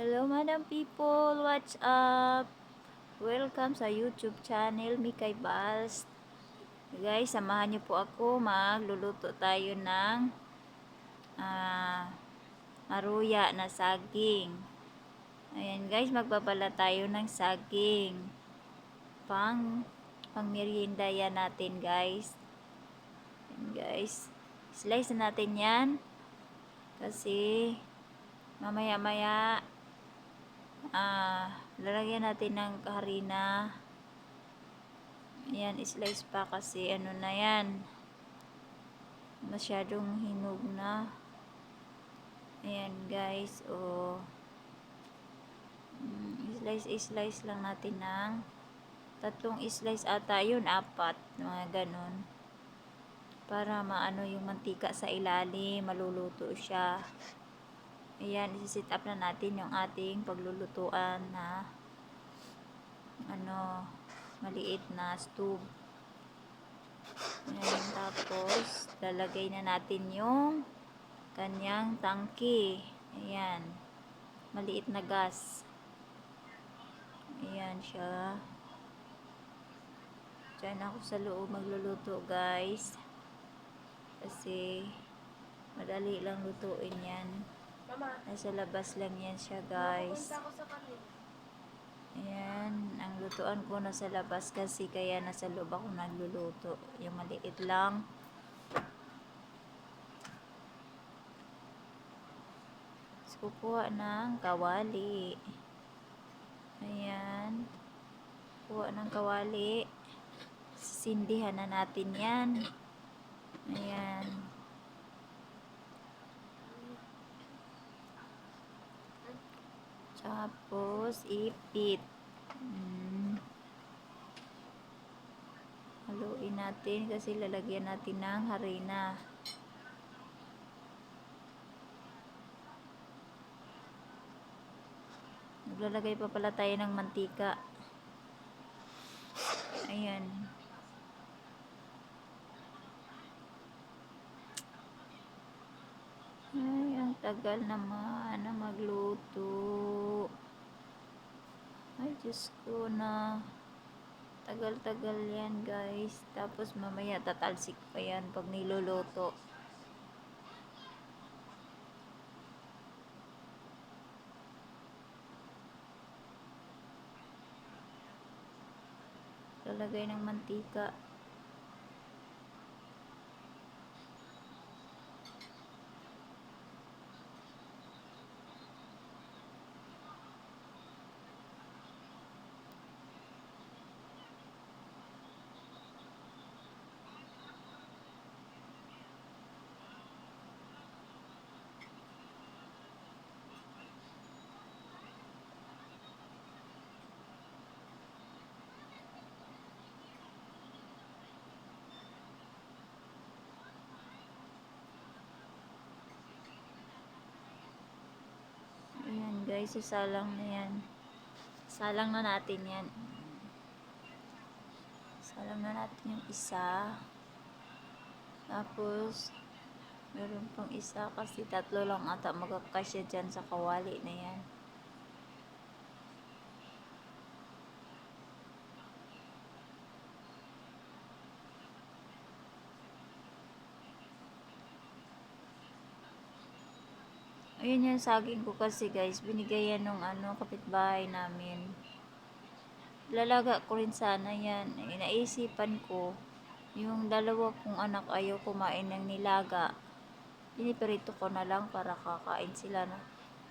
Hello, Madam People. What's up? Welcome sa YouTube channel, Mikay Bals. Guys, samahan niyo po ako. Magluluto tayo ng maruya na saging. Ayan guys, magbabala tayo ng saging. Pang merienda yan natin guys. Ayan guys, slice na natin yan. Kasi mamaya-maya lalagyan natin ng harina. Ayan, slice pa kasi ano na yan, masyadong hinog na. Ayan guys, slice lang natin ng tatlong slice ata yun, apat, mga ganon, para maano yung mantika sa ilalim, maluluto siya. Ayan, isi-set up na natin yung ating paglulutuan na maliit na stove. Ayan, tapos lalagay na natin yung kanyang tangki. Ayan, maliit na gas. Ayan siya. Diyan ako sa loob magluluto guys, kasi madali lang lutuin yan. Nasa labas lang yan siya guys. Ayan, ang lutuan ko nasa labas kasi, kaya nasa loob ako nagluluto. Yung maliit lang. Kukuha ng kawali. Ayan, kuha ng kawali, sisindihan na natin yan. Ayan, tapos ipit. Haluin natin kasi lalagyan natin ng harina. Naglalagay pa pala tayo ng mantika. Ayan. Ay, ang tagal naman na magluto. Ay, Diyos ko na. Tagal-tagal yan guys. Tapos mamaya tatalsik pa yan pag niluluto. Lalagay ng mantika. Ayan guys, isalang na yan. Salang na natin yan. Salang na natin yung isa. Tapos meron pang isa kasi tatlo lang ata magkakasya dyan sa kawali na yan. Ayun yung saging ko kasi guys, binigay yan nung kapitbahay namin. Lalaga ko rin sana yan. Naisipan ko, yung dalawa kong anak ayaw kumain ng nilaga. Piniprito ko na lang para kakain sila na.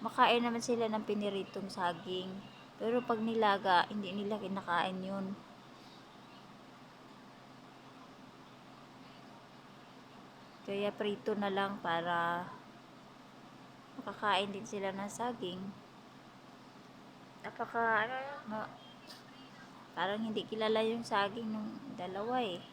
Makain naman sila ng piniritong saging. Pero pag nilaga, hindi nila kinakain yun. Kaya prito na lang para makakain din sila ng saging. Parang hindi kilala yung saging ng dalawa eh.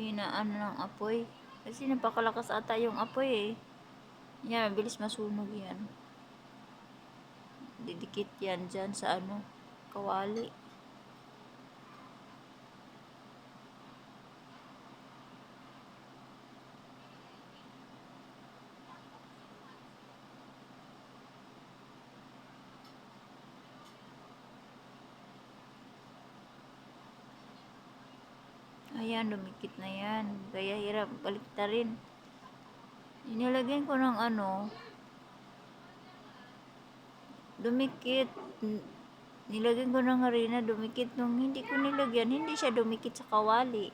hinaan ng apoy. Kasi napakalakas ata yung apoy eh. Yan, mabilis masunog yan. Didikit yan dyan sa ano, kawali. Ayan, dumikit na yan. Kaya hirap balik ta rin. Inilagyan ko ng ano, dumikit. Nilagyan ko ng harina, dumikit. Nung hindi ko nilagyan, hindi siya dumikit sa kawali.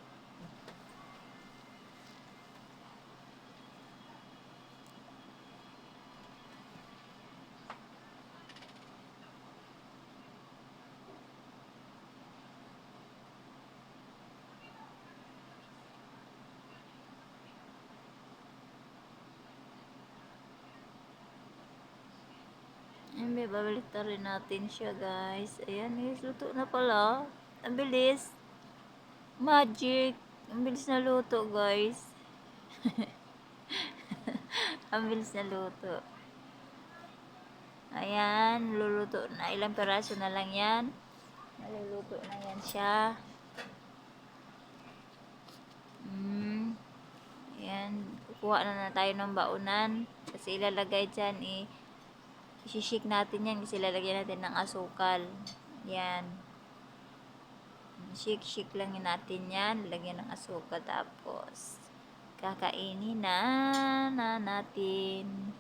Ayan, babalik ta rin natin siya, guys. Ayan, guys, luto na pala. Ang bilis. Magic. Ang bilis na luto, guys. Ang bilis na luto. Ayan, luluto na. Ilang peraso na lang yan. Maluluto na yan siya. Ayan, kukuha na tayo ng baunan. Kasi ilalagay dyan, isishik natin yan. Kasi ilalagay natin ng asukal. Yan. Shake lang natin yan. Lagyan ng asukal. Tapos, kakainin na natin.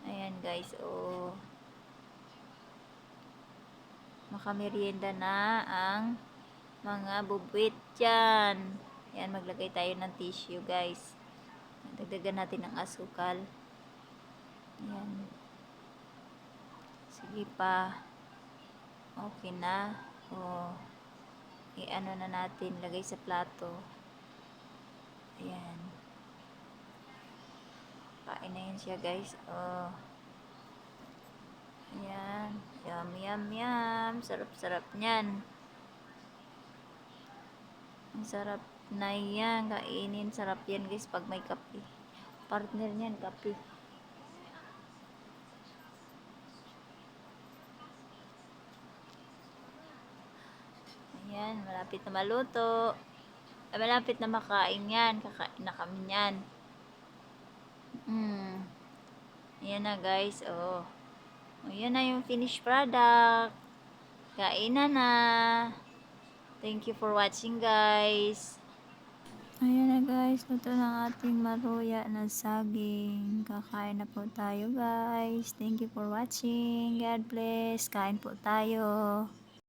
Ayan guys, oh. Makamerienda na ang mga bubwit dyan. Ayan, maglagay tayo ng tissue guys. Dagdagan natin ng asukal. Ayan. Sige pa. Okay na. Oh. I-ano na natin. Lagay sa plato. Ayan. Kain na yun siya guys. Oh. Ayan. Yum. Sarap niyan. Ang sarap na yan. Kainin. Sarap yan guys pag may kape. Partner niyan, kape. Ayan. Malapit na maluto. Malapit na makain yan. Kakain na kami yan. Ayan na guys. Oh. Ayan na yung finished product. Kain na. Thank you for watching guys. Ayan na guys. Luto ng ating maruya na saging. Kakain na po tayo guys. Thank you for watching. God bless. Kain po tayo.